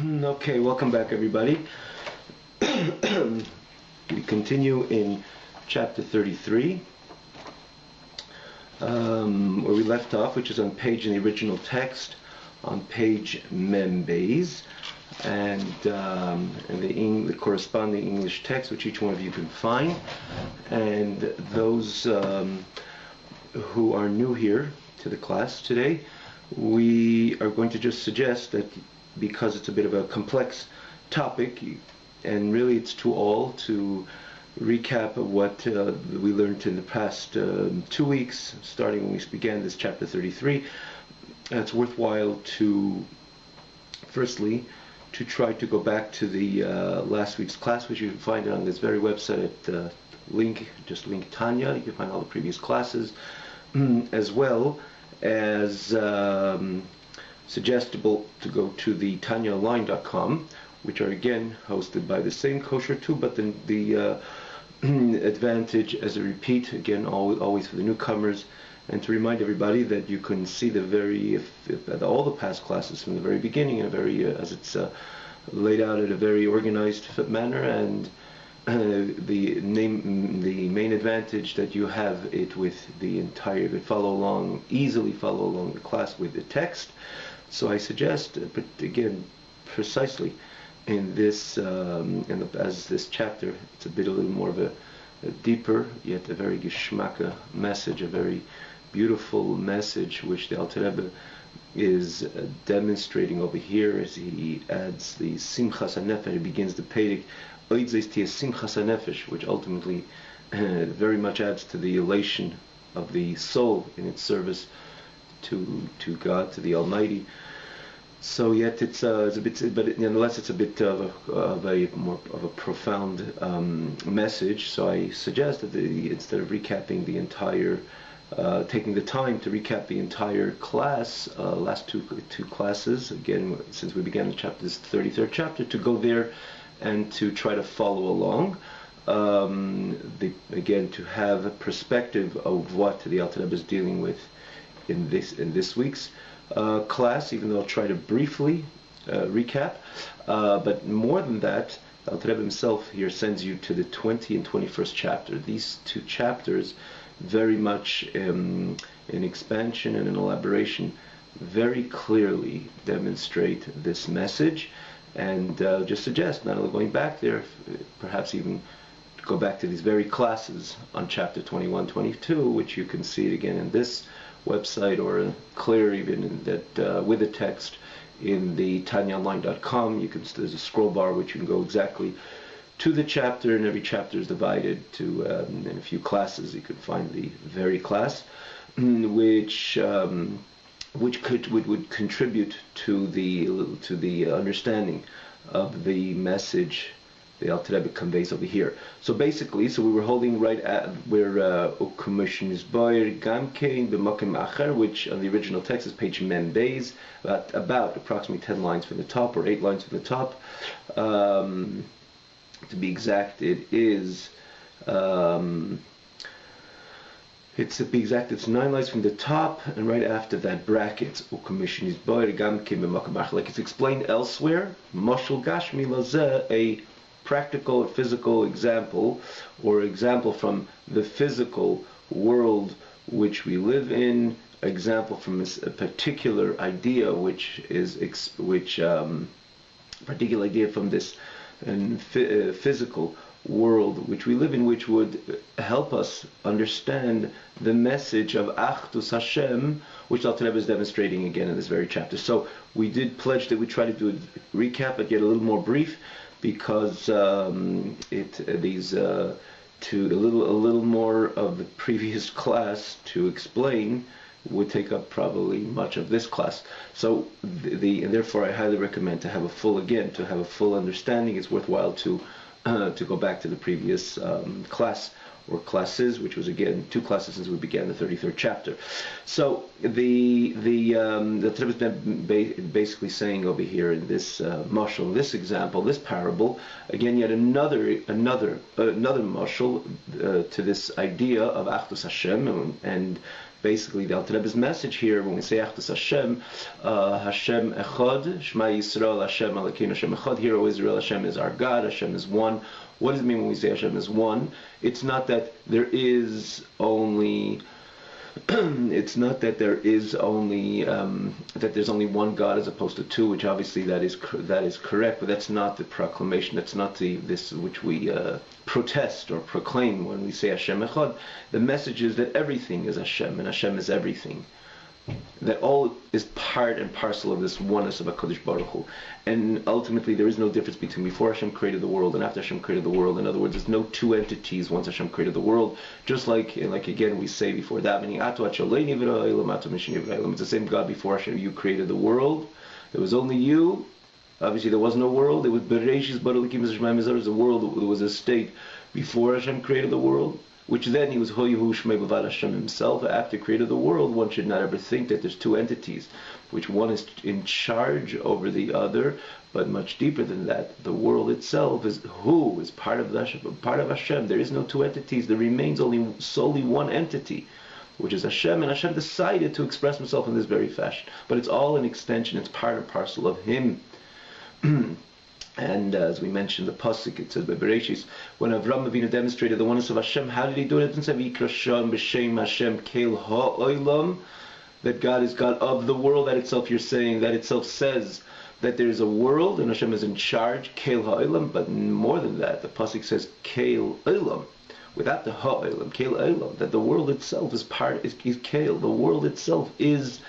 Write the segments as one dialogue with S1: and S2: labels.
S1: Okay, welcome back everybody. We continue in chapter 33, where we left off, which is on page in the original text, on page Mem Beis, and the corresponding English text, which each one of you can find. And those who are new here to the class today, we are going to just suggest that because it's a bit of a complex topic, and really it's to all to recap of what we learned in the past 2 weeks, starting when we began this chapter 33. It's worthwhile to, firstly, to try to go back to the last week's class, which you can find on this very website at link TANYA. You can find all the previous classes, as well as suggestible to go to the TANYAonline.com, which are again hosted by the same KosherTube, but then the advantage as a repeat, again always for the newcomers, and to remind everybody that you can see all the past classes from the very beginning in a very as it's laid out in a very organized manner, and the main advantage that you have it with the entire, you could easily follow along the class with the text. So I suggest, but again, precisely in this, as this chapter, it's a little more of a deeper, yet a very geschmacka message, a very beautiful message, which the Alter Rebbe is demonstrating over here as he adds the Simchas HaNefesh. He begins the Perek, Simchas HaNefesh, which ultimately very much adds to the elation of the soul in its service to God, to the Almighty. So yet it's a bit, but nonetheless it's a bit of a profound message. So I suggest that instead of recapping the entire, taking the time to recap the entire class, last two classes, again since we began this 33rd chapter, to go there and to try to follow along. Again, to have a perspective of what the Alter Rebbe is dealing with in this week's class, even though I'll try to briefly recap. But more than that, the Alter Rebbe himself here sends you to the 20th and 21st chapter. These two chapters, very much in expansion and in elaboration, very clearly demonstrate this message. And just suggest not only going back there, perhaps even go back to these very classes on chapter 21, 22, which you can see it again in this website, or clear even in that with the text in the TANYAonline.com. There's a scroll bar which you can go exactly to the chapter, and every chapter is divided to in a few classes. You could find the very class which would contribute to the understanding of the message the Alter Rebbe conveys over here. So basically, we were holding right at where U'Komishon Isboir Gamkein B'Makom Acher, which on the original text is page Mem Beis, about approximately 10 lines from the top, or 8 lines from the top. To be exact, it's 9 lines from the top, and right after that brackets U'Komishon Isboir Gamkein B'Makom Acher, like it's explained elsewhere. Moshel Gashmi Lazeh, a practical or physical example, or example from the physical world which we live in, example from a particular idea particular idea from this physical world which we live in, which would help us understand the message of Achdus Hashem, which Alter Rebbe is demonstrating again in this very chapter. So we did pledge that we try to do a recap, but yet a little more brief, because a little more of the previous class to explain would take up probably much of this class. So and therefore I highly recommend to have a full understanding. It's worthwhile to go back to the previous class or classes, which was again 2 classes since we began the 33rd chapter. So the Rebbe is basically saying over here in this mashal, this example, this parable, again yet another mashal to this idea of Achdus Hashem, and basically the Alter Rebbe's message here when we say Achdus Hashem, Hashem Echad, Shema Yisrael, Hashem Elokeinu, Hashem Echad. Hear, O Israel, Hashem is our God, Hashem is one. What does it mean when we say Hashem is one? It's not that there is only it's not that there is only that there's only one God as opposed to two, which obviously that is correct, but that's not the proclamation. That's not this which we protest or proclaim when we say Hashem Echad. The message is that everything is Hashem, and Hashem is everything. That all is part and parcel of this oneness of HaKadosh Baruch Hu. And ultimately there is no difference between before Hashem created the world and after Hashem created the world. In other words, there's no two entities once Hashem created the world. Just like again we say before davening, it's the same God before Hashem, you created the world. There was only you. Obviously there was no world. It was Bereshis Bara Elokim Shemaim Zar, the world. There was a state before Hashem created the world, which then he was Hoyehu Shmei Bavad Hashem himself. After he created the world, one should not ever think that there's two entities, which one is in charge over the other, but much deeper than that. The world itself is part of Hashem. There is no two entities. There remains only solely one entity, which is Hashem, and Hashem decided to express himself in this very fashion. But it's all an extension, it's part and parcel of him. And as we mentioned, the pasuk, it says by Bereshis, when Avram Avinu demonstrated the oneness of Hashem, how did he do it? It didn't say V'yikrashan b'shem Hashem keil ha'olam, that God is God of the world. That itself, you're saying, that itself says that there is a world and Hashem is in charge, keil ha'olam. But more than that, the pasuk says keil olam, without the ha'olam, keil olam, that the world itself is keil. The world itself is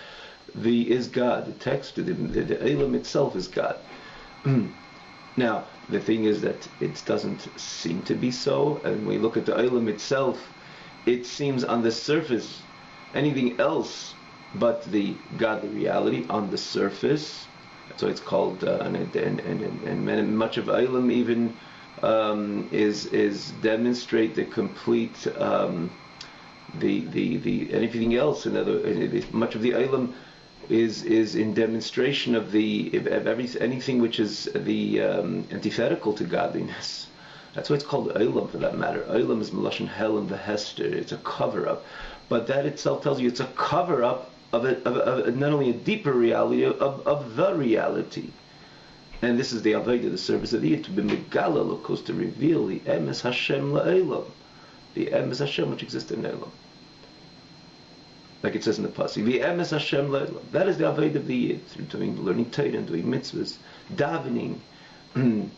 S1: God. The text, the olam itself is God. Now, the thing is that it doesn't seem to be so, and when we look at the Olam itself, it seems on the surface anything else but the godly reality on the surface. That's why it's called, and much of Olam even is demonstrate the complete the anything else. Much of the Olam is in demonstration of anything which is the antithetical to godliness. That's why it's called Olam, for that matter. Olam is Melashon Helen v'Hester. It's a cover-up, but that itself tells you it's a cover-up of not only a deeper reality of the reality. And this is the avodah, the service of the Yid, to be megala lokos, to reveal the emes Hashem la'olam, the emes Hashem which exists in Olam. Like it says in the pasuk, "V'emes Hashem le'olam." That is the avodah of the Yid, through learning Torah and doing mitzvahs, davening, and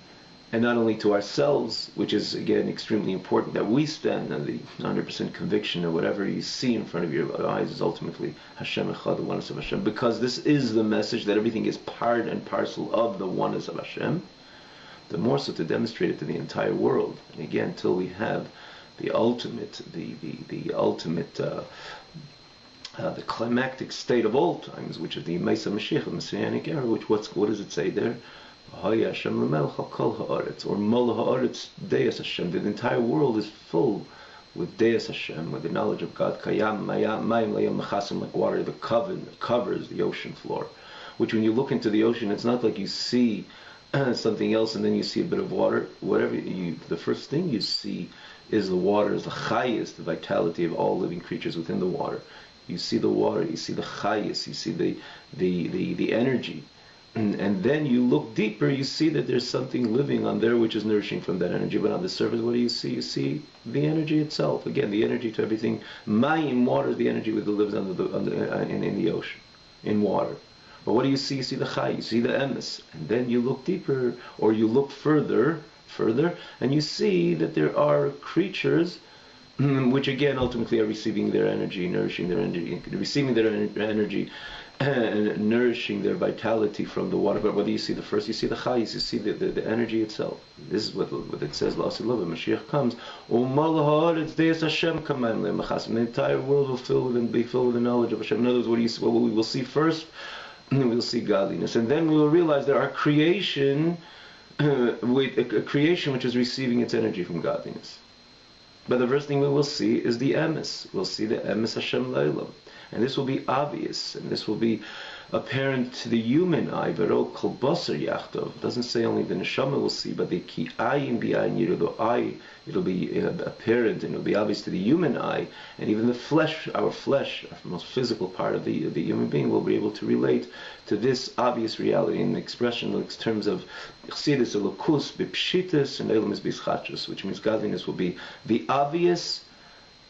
S1: not only to ourselves, which is again extremely important, that we stand on the 100% conviction that whatever you see in front of your eyes is ultimately Hashem Echad, the oneness of Hashem, because this is the message that everything is part and parcel of the oneness of Hashem. The more so to demonstrate it to the entire world, and again, until we have the ultimate, the ultimate. The climactic state of all times, which is the Mesa Mashiach, the Messianic era, which what does it say there? Haya Hashem l'melech kol ha'aretz, or Mol ha'aretz Deus Hashem. The entire world is full with Deus Hashem, with the knowledge of God. Kayam mayam layam mechasim, like water, the covers the ocean floor. Which when you look into the ocean, it's not like you see something else and then you see a bit of water. The first thing you see is the water, is the chayis, the vitality of all living creatures within the water. You see the water, you see the chayis, you see the energy. And then you look deeper, you see that there's something living on there which is nourishing from that energy. But on the surface, what do you see? You see the energy itself. Again, the energy to everything. Mayim, water, is the energy that lives in the ocean, in water. But what do you see? You see the chay, you see the emes. And then you look deeper, or you look further, and you see that there are creatures which again ultimately are receiving their energy, nourishing their energy, receiving their energy and nourishing their vitality from the water. But whether you see the first, you see the chayis, you see the energy itself. This is what it says, Mashiach comes, the entire world will be filled with the knowledge of Hashem. In other words, what we will see first, we will see godliness. And then we will realize there are creation, with a creation which is receiving its energy from godliness. But the first thing we will see is the emes. We'll see the emes Hashem Leilam. And this will be obvious, and this will be apparent to the human eye. V'ro kol basar yachtov. Doesn't say only the neshama will see, but the ki ayin b'ayin yiru, the eye, it'll be apparent and it'll be obvious to the human eye, and even the flesh, our most physical part of the human being, will be able to relate to this obvious reality in the expression in terms of chassidus elokus b'pshitus and elam is b'schachus, which means godliness will be the obvious,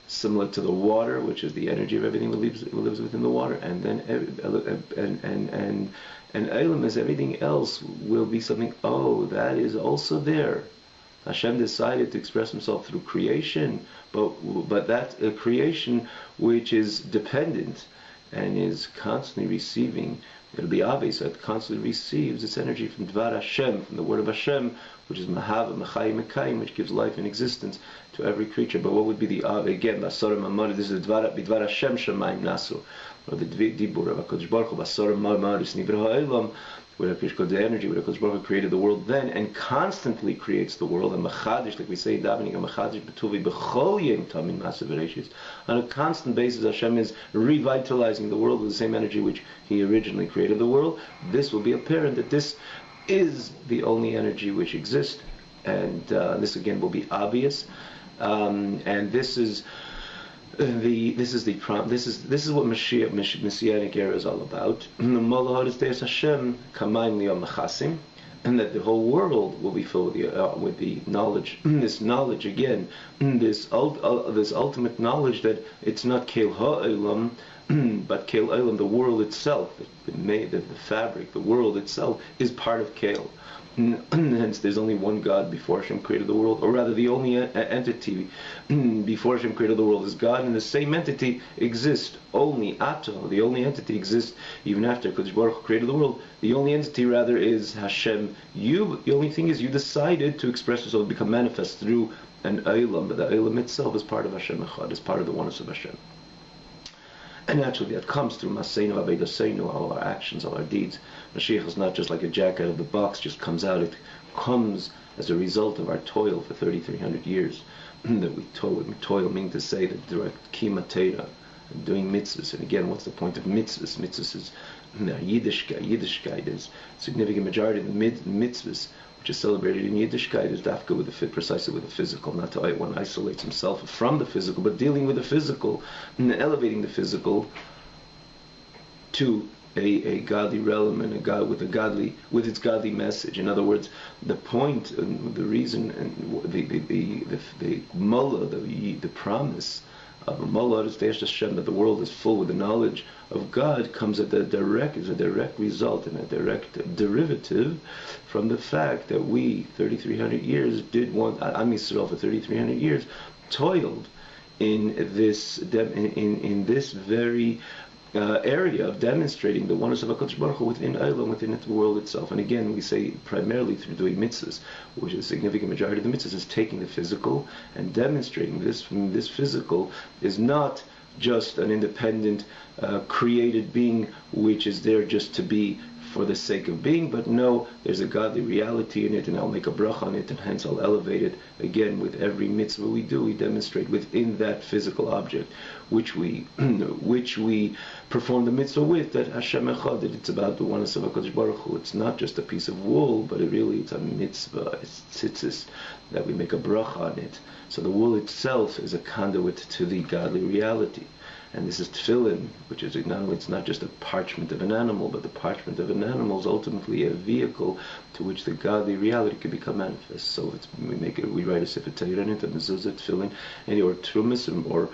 S1: similar to the water, which is the energy of everything that lives within the water, and then and elam is everything else will be something. Oh, that is also there. Hashem decided to express Himself through creation, but that creation which is dependent and is constantly receiving. It'll be obvious that it constantly receives its energy from Dvar Hashem, from the word of Hashem, which is Mahava, Mechayim, Mekayim, which gives life and existence to every creature. But what would be the, again, Basar Mamar, this is Bidvar Hashem Shemayim Nasu, or the Dibur of HaKadosh Baruch Hu, Basar Mamar, is Nivra Ha'elam, where the energy, where HaKadosh Baruch Hu created the world then, and constantly creates the world, and Mechadish, like we say in Davening, Mechadish Betuvi B'chol Yem Tamim Masav Bereshis. On a constant basis, Hashem is revitalizing the world with the same energy which He originally created the world. This will be apparent that this is the only energy which exists, and this again will be obvious, and this is what Messianic era is all about. And that the whole world will be filled with the knowledge. This knowledge again, this ultimate knowledge that it's not Keil Ha'olam, but Keil Olam, the world itself, the fabric, the world itself is part of Keil. Hence, there's only one God before Hashem created the world, or rather, the only entity before Hashem created the world is God, and the same entity exists only Ato. The only entity exists even after Kodesh Baruch Hu created the world. The only entity, rather, is Hashem. The only thing is, you decided to express yourself, become manifest through an Olam, but the Olam itself is part of Hashem Echad, is part of the oneness of Hashem. And naturally that comes through Maseinu, Avedaseinu, all our actions, all our deeds. Mashiach is not just like a jack out of the box, just comes out. It comes as a result of our toil for 3,300 years. That we toil meaning to say that direct kimatera, doing mitzvahs. And again, what's the point of mitzvahs? Mitzvahs is Yiddishkeit is significant majority of the mitzvahs which is celebrated in Yiddishkeit is dafka precisely with the physical, not to one isolates himself from the physical, but dealing with the physical and elevating the physical to a godly realm and with its godly message. In other words, the point and the reason and the mullah, the promise of a mullah is that the world is full with the knowledge of God comes as a direct result and a direct derivative from the fact that we 3,300 years did want Am Yisrael for 3,300 years toiled in this very area of demonstrating the oneness of HaKadosh Baruch Hu within Olam, within the world itself. And again, we say primarily through doing mitzvahs, which is a significant majority of the mitzvahs, is taking the physical and demonstrating this. This physical is not just an independent, created being which is there just to be for the sake of being, but no, there's a godly reality in it, and I'll make a bracha on it, and hence I'll elevate it. Again, with every mitzvah we do, we demonstrate within that physical object which we perform the mitzvah with, that Hashem Echad, that it's about the oneness of HaKadosh Baruch Hu. It's not just a piece of wool, but it's a mitzvah, it's tzitzis, that we make a bracha on it. So the wool itself is a conduit to the godly reality. And this is tefillin, which is it's not just a parchment of an animal, but the parchment of an animal is ultimately a vehicle to which the godly reality can become manifest. So we write a sefer Torah in it, and mezuzah, tefillin, or trumas, or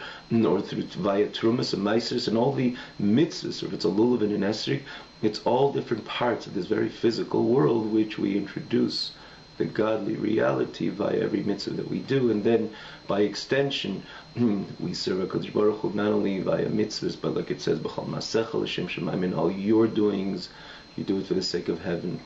S1: through via trumas and meisers, and all the mitzvahs, or if it's a lulav and an esrog, it's all different parts of this very physical world which we introduce the godly reality via every mitzvah that we do, and then by extension we serve HaKadosh Baruch Hu not only via mitzvahs, but like it says, B'chal Masecha L'Shem Shemayim, in all your doings, you do it for the sake of heaven.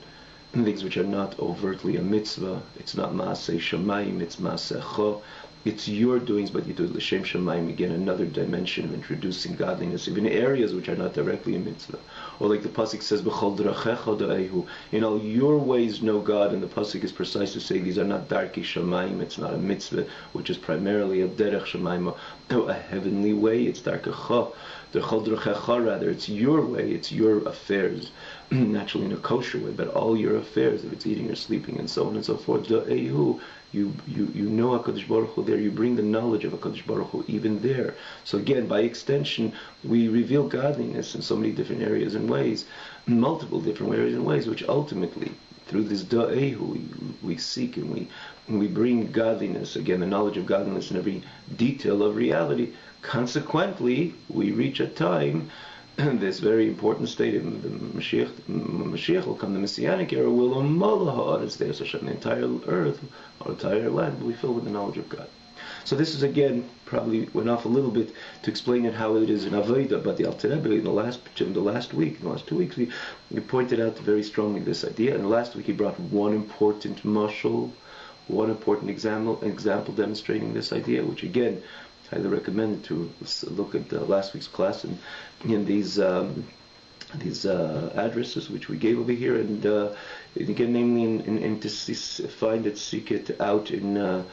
S1: And things which are not overtly a mitzvah, it's not Maaseh Shemayim, it's Maasecha, It's your doings, but you do it l'shem shamayim. Again, another dimension of introducing godliness, even areas which are not directly a mitzvah. Or like the pasuk says, "B'chol drachecha da'ehu." In all your ways know God, and the pasuk is precise to say these are not darkei shamayim. It's not a mitzvah, which is primarily a derech shamayim, a heavenly way. It's darkecha, b'chol drachecha. Rather, it's your way. It's your affairs. Naturally, in a kosher way, but all your affairs, if it's eating or sleeping and so on and so forth. Da'ehu. You know HaKadosh Baruch Hu there. You bring the knowledge of HaKadosh Baruch Hu even there. So again, by extension, we reveal godliness in so many different areas and ways, multiple different areas and ways, which ultimately, through this da'ehu, we seek and we bring godliness, again, the knowledge of godliness in every detail of reality. Consequently, we reach a time, this very important state of the Mashiach will come, the Messianic era will the entire earth, our entire land will be filled with the knowledge of God. So this is, again, probably went off a little bit to explain it how it is in Avodah, but the Alter Rebbe in the last 2 weeks, he pointed out very strongly this idea, and last week he brought one important mashal, one important example demonstrating this idea, which again, highly recommended to look at last week's class and in these addresses which we gave over here, and again, namely, in to find it, seek it out or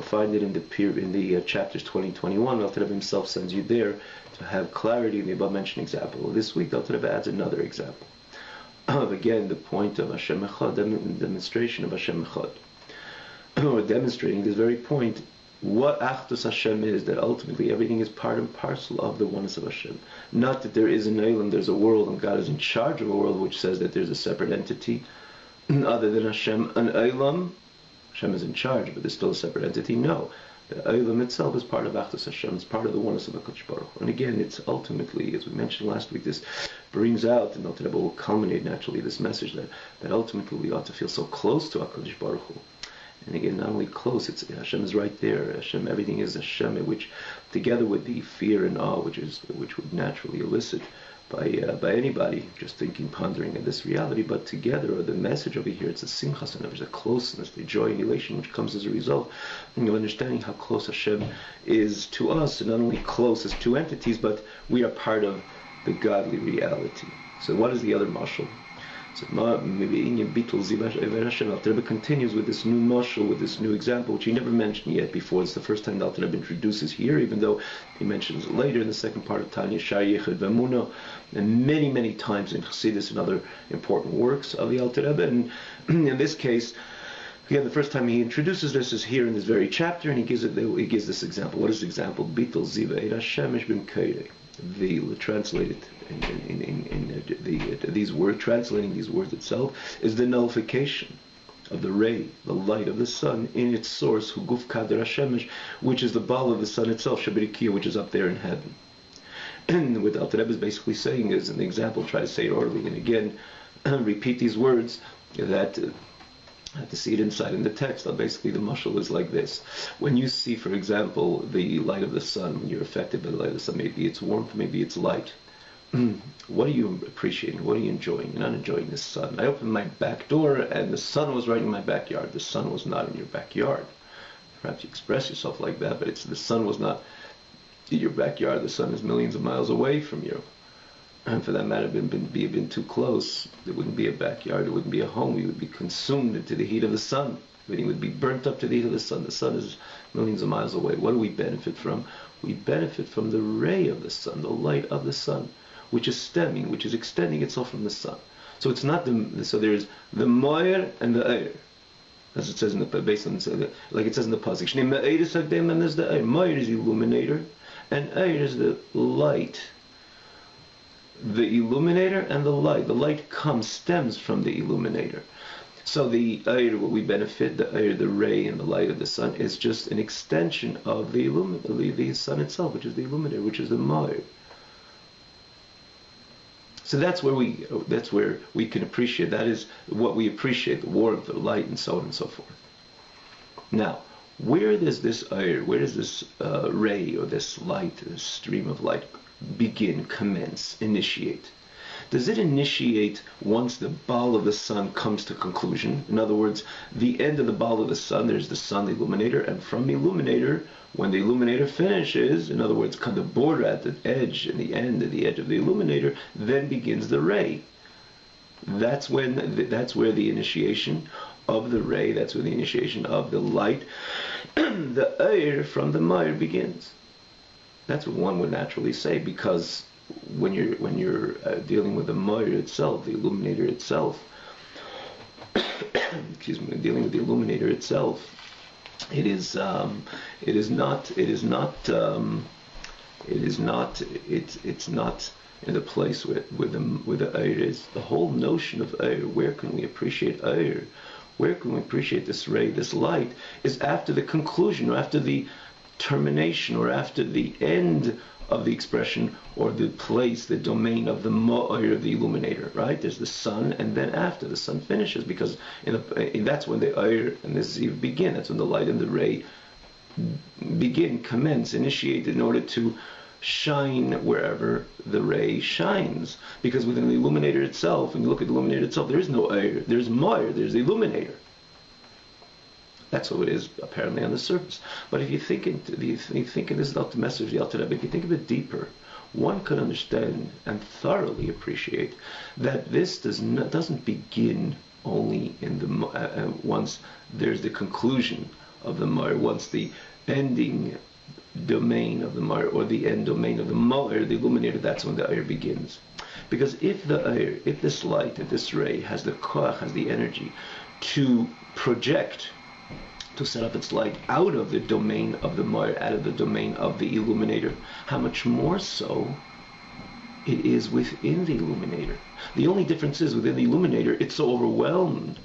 S1: find it in the chapters 20-21. Alter Rebbe himself sends you there to have clarity in the above mentioned example. This week, Alter Rebbe adds another example of, again, the point of Hashem Echad, demonstration of Hashem Echad, or demonstrating this very point. What Achdus Hashem is, that ultimately everything is part and parcel of the oneness of Hashem. Not that there is an Eilam, there's a world, and God is in charge of a world, which says that there's a separate entity other than Hashem, an Eilam. Hashem is in charge, but there's still a separate entity. No. The Eilam itself is part of Achdus Hashem, it's part of the oneness of HaKadosh Baruch Hu. And again, it's ultimately, as we mentioned last week, this brings out, and Alter Rebbe will culminate naturally this message that ultimately we ought to feel so close to HaKadosh Baruch Hu. And again, not only close, it's Hashem is right there. Hashem, everything is Hashem, which, together with the fear and awe, which would naturally elicit by anybody just thinking, pondering in this reality, but together, or the message over here, it's a simchas, and there's a closeness, the joy and elation, which comes as a result of understanding how close Hashem is to us, and not only close as two entities, but we are part of the godly reality. So, what is the other mashal? So Alter Rebbe continues with this new mashal, with this new example, which he never mentioned yet before. It's the first time that Alter Rebbe introduces here, even though he mentions it later in the second part of Tanya, Shar Yechid V'Emunah, and many, many times in Chassidus and other important works of the Alter Rebbe. And in this case, again, the first time he introduces this is here in this very chapter, and he gives this example. What is the example? Bitul Ziva Eid Hashemesh B'Mkeirei. Translated in these words, translating these words itself, is the nullification of the ray, the light of the sun in its source, Huguf Kader Hashemesh, which is the ball of the sun itself, Shabirikiya, which is up there in heaven. And what Alter Rebbe is basically saying is, in the example, try to say it orally, and again, repeat these words that. I have to see it inside in the text. Basically, the mashal is like this. When you see, for example, the light of the sun, when you're affected by the light of the sun, maybe it's warmth, maybe it's light. What are you appreciating? What are you enjoying? You're not enjoying the sun. I opened my back door, and the sun was right in my backyard. The sun was not in your backyard. Perhaps you express yourself like that, but the sun was not in your backyard. The sun is millions of miles away from you. And for that matter, been too close, there wouldn't be a backyard, there wouldn't be a home. We would be consumed into the heat of the sun. Everything would be burnt up to the heat of the sun. The sun is millions of miles away. What do we benefit from? We benefit from the ray of the sun, the light of the sun, which is stemming, which is extending itself from the sun. So it's not so there's the moyer and the eir, as it says in the based on like it says in the pasuk. Shnei me'er sagdem, and there's the eir. Moyer is the illuminator, and eir is the light. The illuminator and the light. The light stems from the illuminator. So the air, what we benefit, the air, the ray, and the light of the sun is just an extension of the the sun itself, which is the illuminator, which is the ma'ir. So that's where we can appreciate. That is what we appreciate: the warmth, the light, and so on and so forth. Now, where does this air, where does this ray or this light, this stream of light, begin, commence, initiate? Does it initiate once the ball of the sun comes to conclusion? In other words, the end of the ball of the sun, there's the sun, the illuminator, and from the illuminator, when the illuminator finishes, in other words, the border at the edge and the end of the edge of the illuminator, then begins the ray. That's where the initiation of the ray, that's where the initiation of the light, the air from the Meir begins. That's what one would naturally say, because when you're dealing with the Meir itself, the illuminator itself, excuse me, dealing with the illuminator itself, it is not in the place where the Eir is. The whole notion of Eir, where can we appreciate Eir? Where can we appreciate this ray, this light, is after the conclusion, or after the termination, or after the end of the expression, or the place, the domain of the Ma'ir of the illuminator, right? There's the sun, and then after the sun finishes, because that's when the Eir and the Ziv begin. That's when the light and the ray commence, initiate in order to shine wherever the ray shines. Because within the illuminator itself, when you look at the illuminator itself, there is no Eir, there's Ma'ir, there's the illuminator. That's what it is apparently on the surface. But if you think this is not the message of the Alter Rebbe, if you think of it deeper, one could understand and thoroughly appreciate that this doesn't begin only in the once there's the conclusion of the Ma'ir, once the ending domain of the Ma'ir, or the end domain of the Ma'ir, the illuminator, that's when the Eir begins. Because if the Eir, if this light, if this ray has the koach, has the energy to project, to set up its light out of the domain of the Ma'ir, out of the domain of the illuminator, how much more so it is within the illuminator. The only difference is within the illuminator, it's so overwhelmed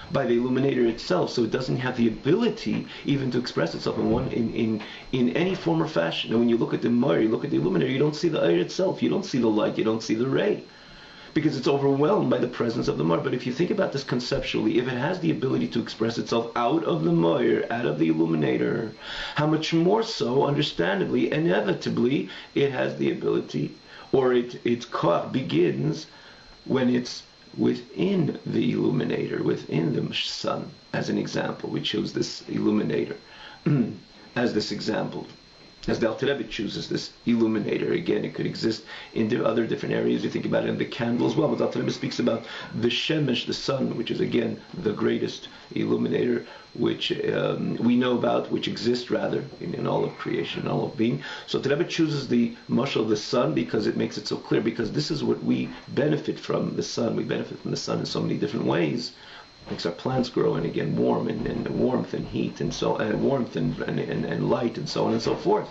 S1: by the illuminator itself, so it doesn't have the ability even to express itself in any form or fashion. And when you look at the Ma'ir, you look at the illuminator, you don't see the Eir itself, you don't see the light, you don't see the ray, because it's overwhelmed by the presence of the Ma'ir. But if you think about this conceptually, if it has the ability to express itself out of the Ma'ir, out of the illuminator, how much more so, understandably, inevitably, it has the ability, or its koach begins when it's within the illuminator, within the sun. As an example, we choose this illuminator as this example. As the Alter Rebbe chooses this illuminator, again, it could exist in other different areas. You think about it in the candle as well, but the Alter Rebbe speaks about the Shemesh, the sun, which is again the greatest illuminator, which we know about, which exists rather in all of creation, in all of being. So the Rebbe chooses the mashal of the sun because it makes it so clear, because this is what we benefit from the sun. We benefit from the sun in so many different ways. Makes our plants grow, and again warm and warmth and heat and so and warmth and light and so on and so forth.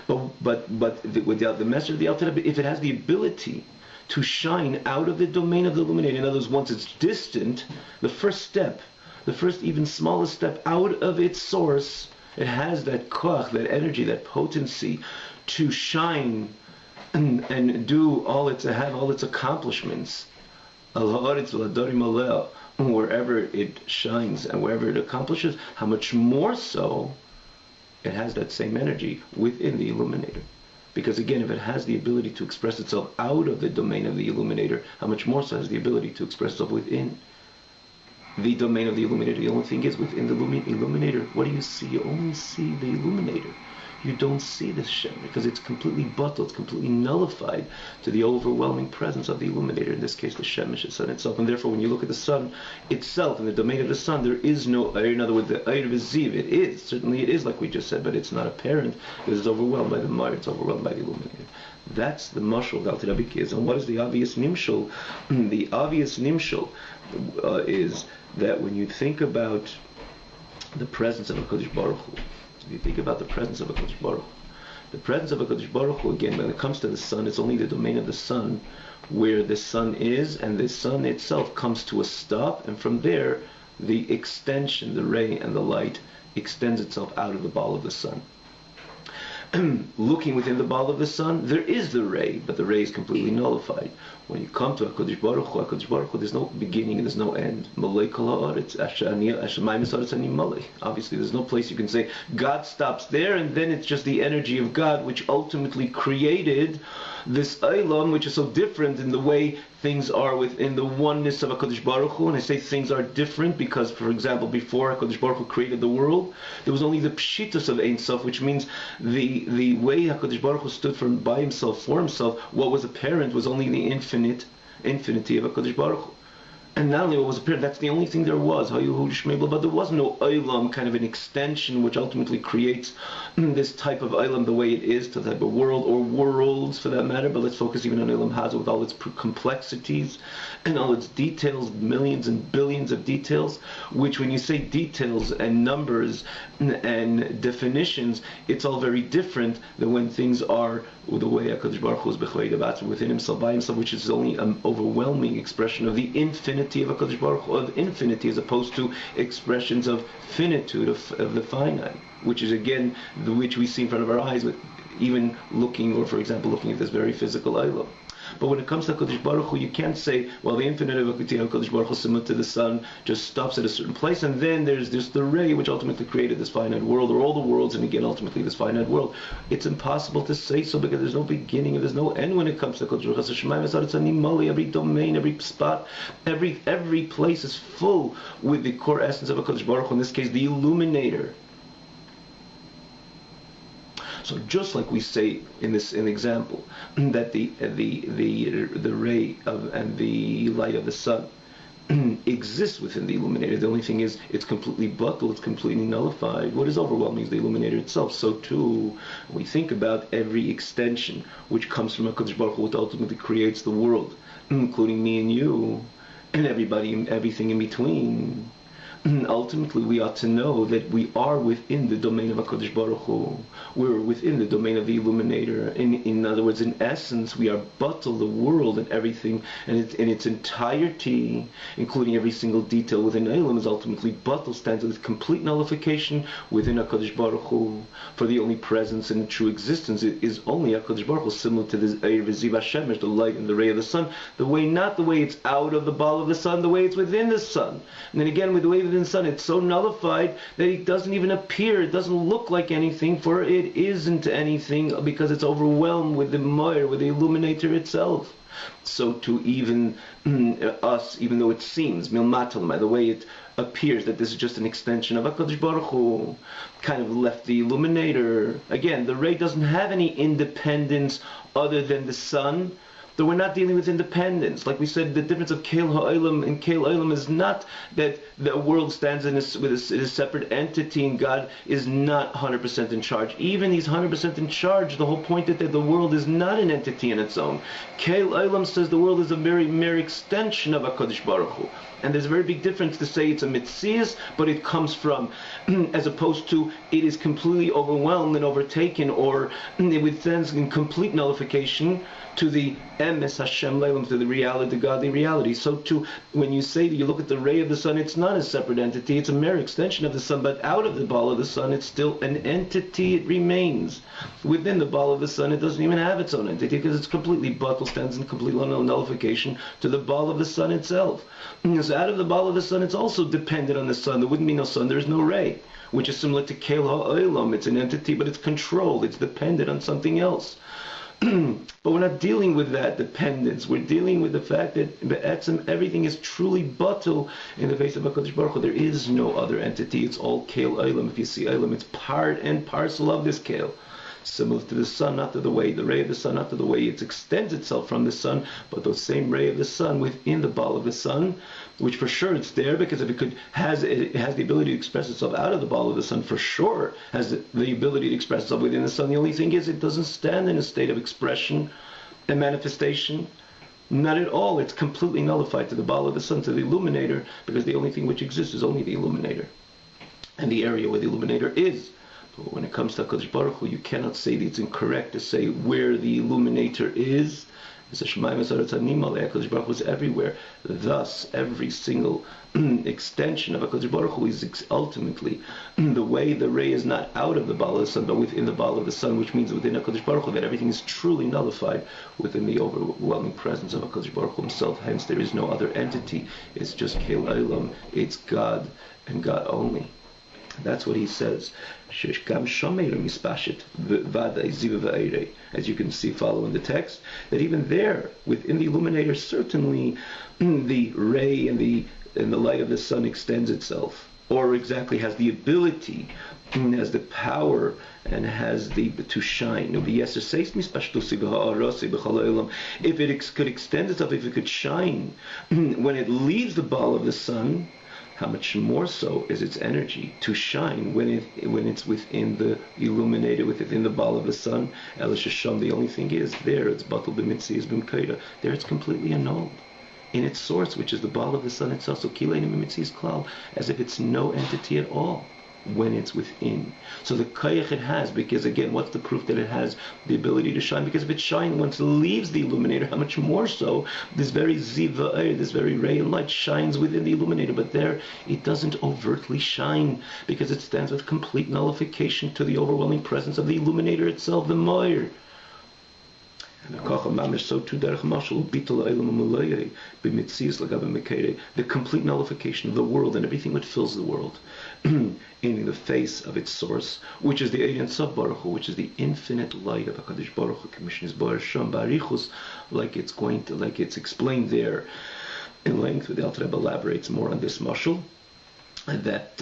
S1: But with the message of the Alter Rebbe, if it has the ability to shine out of the domain of the illuminator, in other words, once it's distant, the first step, the first even smallest step out of its source, it has that koach, that energy, that potency to shine and have all its accomplishments, wherever it shines and wherever it accomplishes, how much more so it has that same energy within the illuminator. Because again, if it has the ability to express itself out of the domain of the illuminator, how much more so has the ability to express itself within the domain of the illuminator. The only thing is, within the illuminator, what do you see? You only see the illuminator. You don't see the Shem, because it's completely bottled, it's completely nullified to the overwhelming presence of the illuminator, in this case the Shemesh, the sun itself. And therefore, when you look at the sun itself, in the domain of the sun, there is no Eir. In other words, the Eir V'Ziv, certainly it is like we just said, but it's not apparent, because it's overwhelmed by the Ma'ir, it's overwhelmed by the illuminator. That's the mashal of Alter Rebbe is. And what is the obvious nimshal? The obvious nimshal is that when you think about the presence of a Kodesh Baruch Hu, if you think about the presence of a Kodesh Baruch Hu, the presence of a Kodesh Baruch Hu, again, when it comes to the sun, it's only the domain of the sun where the sun is, and the sun itself comes to a stop, and from there, the extension, the ray and the light, extends itself out of the ball of the sun. Looking within the ball of the sun, there is the ray, but the ray is completely nullified. When you come to HaKadosh Baruch Hu, there's no beginning and there's no end. Obviously, there's no place you can say God stops there, and then it's just the energy of God which ultimately created this Olam, which is so different in the way things are within the oneness of HaKadosh Baruch Hu. And I say things are different because, for example, before HaKadosh Baruch Hu created the world, there was only the Pshitus of Ein Sof, which means the way HaKadosh Baruch Hu stood by himself, for himself, what was apparent was only the infinity of HaKadosh Baruch Hu. And not only what was apparent, that's the only thing there was. But there was no Olam, kind of an extension, which ultimately creates this type of Olam the way it is, to the type of world, or worlds for that matter. But let's focus even on Olam Hazah with all its complexities and all its details, millions and billions of details, which when you say details and numbers and definitions, it's all very different than when things are the way HaKadosh Baruch Hu is within himself, by himself, which is only an overwhelming expression of the infinity of HaKadosh Baruch Hu, of infinity, as opposed to expressions of finitude, of the finite, which is again which we see in front of our eyes with even looking, or for example looking at this very physical Olam. But when it comes to HaKadosh Baruch Hu, you can't say, well, the infinite of HaKadosh Baruch Hu similar to the sun just stops at a certain place, and then there's just the ray which ultimately created this finite world, or all the worlds, and again ultimately this finite world. It's impossible to say so because there's no beginning and there's no end when it comes to HaKadosh Baruch Hu. Every domain, every spot, every place is full with the core essence of HaKadosh Baruch Hu, in this case the illuminator. So just like we say in the example that the ray of and the light of the sun exists within the illuminator, the only thing is it's completely buttal, it's completely nullified. What is overwhelming is the illuminator itself. So too, when we think about every extension which comes from HaKadosh Baruch Hu, which ultimately creates the world, including me and you, and everybody and everything in between. Ultimately, we ought to know that we are within the domain of HaKadosh Baruch Hu. We're within the domain of the Illuminator. In other words, in essence, we are buttal, the world and everything, and in its entirety, including every single detail within Olam, is ultimately buttal, stands with complete nullification within HaKadosh Baruch Hu. For the only presence and true existence is only HaKadosh Baruch Hu, similar to the Ziv HaShemesh, the light and the ray of the sun, not the way it's out of the ball of the sun, the way it's within the sun. And then again, with the way within the sun, it's so nullified that it doesn't even appear, it doesn't look like anything, for it isn't anything, because it's overwhelmed with the Moir, with the illuminator itself. So to even us, even though it seems, milmatalma, the way it appears that this is just an extension of HaKadosh Baruch Hu, kind of left the illuminator. Again, the ray doesn't have any independence other than the sun. Though we're not dealing with independence. Like we said, the difference of Keil Ha'olam and Keil Olam is not that the world stands in a separate entity and God is not 100% in charge. Even he's 100% in charge, the whole point is that the world is not an entity in its own. Keil Olam says the world is a very mere extension of HaKadosh Baruch Hu. And there's a very big difference to say it's a mitzias, but it comes from, as opposed to it is completely overwhelmed and overtaken, or it withstands in complete nullification to the emes Hashem leilam, to the reality, the godly reality. So too, when you say that you look at the ray of the sun, it's not a separate entity, it's a mere extension of the sun, but out of the ball of the sun, it's still an entity, it remains. Within the ball of the sun, it doesn't even have its own entity, because it's completely buttal, stands in complete nullification to the ball of the sun itself. So out of the ball of the sun, it's also dependent on the sun. There wouldn't be no sun, there's no ray, which is similar to Keil Ha'olam. It's an entity, but it's controlled, it's dependent on something else. But we're not dealing with that dependence. We're dealing with the fact that everything is truly buttal in the face of HaKadosh Baruch Hu. There is no other entity. It's all Keil Olam. If you see Olam, it's part and parcel of this Keil. Similar to the sun, not to the way the ray of the sun, not to the way it extends itself from the sun, but the same ray of the sun within the ball of the sun, which for sure it's there, because if it has the ability to express itself out of the ball of the sun, for sure has the ability to express itself within the sun. The only thing is it doesn't stand in a state of expression and manifestation. Not at all. It's completely nullified to the ball of the sun, to the illuminator, because the only thing which exists is only the illuminator and the area where the illuminator is. But when it comes to HaKadosh Baruch Hu, you cannot say that it's incorrect to say where the illuminator is HaKadosh Baruch Hu is everywhere. Thus, every single extension of HaKadosh Baruch Hu is ultimately the way the ray is not out of the Baal of the sun, but within the Baal of the sun, which means within HaKadosh Baruch Hu, that everything is truly nullified within the overwhelming presence of HaKadosh Baruch Hu himself. Hence, there is no other entity. It's just Kel Olam. It's God and God only. That's what he says. As you can see following the text, that even there, within the illuminator, certainly the ray and the light of the sun extends itself, or exactly has the ability, has the power, and has the to shine. If it could extend itself, if it could shine when it leaves the ball of the sun, how much more so is its energy to shine when it's within the illuminated, within the ball of the sun. El Shasham, the only thing is, there it's batul b'mitzias b'mkaida. There it's completely annulled in its source, which is the ball of the sun itself. So kileinim b'mitzias klal, as if it's no entity at all when it's within. So the koyach it has, because again, what's the proof that it has the ability to shine? Because if it shines once it leaves the illuminator, how much more so this very ziva, this very ray and light shines within the illuminator, but there it doesn't overtly shine because it stands with complete nullification to the overwhelming presence of the illuminator itself, the moir. The complete nullification of the world and everything that fills the world in the face of its source, which is the Ein Sof Baruch Hu, which is the infinite light of HaKadosh Baruch Hu, Commission is Bar Sham Barichus, like it's explained there in length. The Alter Rebbe elaborates more on this mashal. That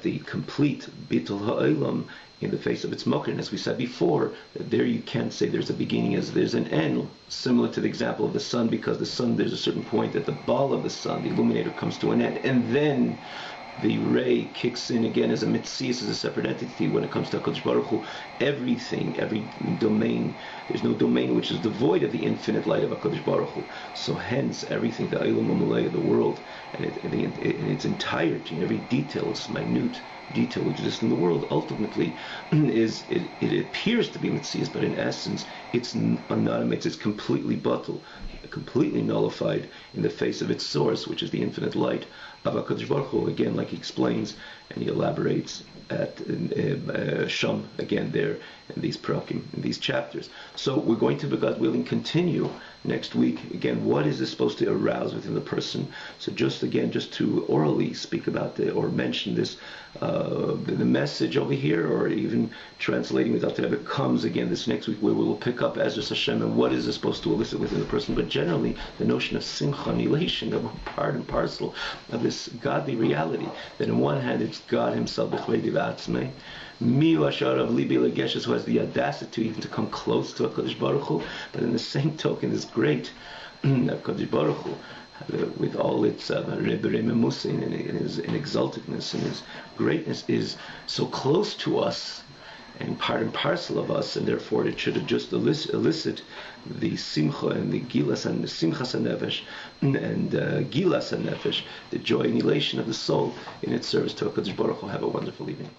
S1: the complete bitul ha'olam in the face of its mokher, and as we said before, that there you can't say there's a beginning as there's an end, similar to the example of the sun, because the sun, there's a certain point at the ball of the sun, the illuminator comes to an end, and then the ray kicks in again as a mitzias, as a separate entity. When it comes to HaKadosh Baruch Hu, everything, every domain, there's no domain which is devoid of the infinite light of HaKadosh Baruch Hu. So hence, everything, the Eilam HaMalei of the world, and in its entirety, every detail, its minute detail which exists in the world, ultimately it appears to be mitzias, but in essence, it's anonymous, it's completely batul, completely nullified in the face of its source, which is the infinite light of HaKadosh Baruch Hu, again, like he explains, and he elaborates at Sham, again, there in these parakim, in these chapters. So we're going to, God willing, continue next week. Again, what is this supposed to arouse within the person? So just to orally speak about or mention this, the message over here, or even translating without that, it comes again this next week, where we will pick up Ezra Hashem and what is this supposed to elicit within the person. But generally, the notion of simcha and elation, that we're part and parcel of this godly reality, that in one hand it's God himself, who has the audacity even to come close to HaKadosh Baruch Hu, but in the same token is great HaKadosh Baruch Hu, with all its reberememusin and his exaltedness and his greatness, is so close to us and part and parcel of us, and therefore it should just elicit the simcha and the gilas and the simchas hanefesh and gilas hanefesh, the joy and elation of the soul in its service to HaKadosh Baruch Hu. Have a wonderful evening.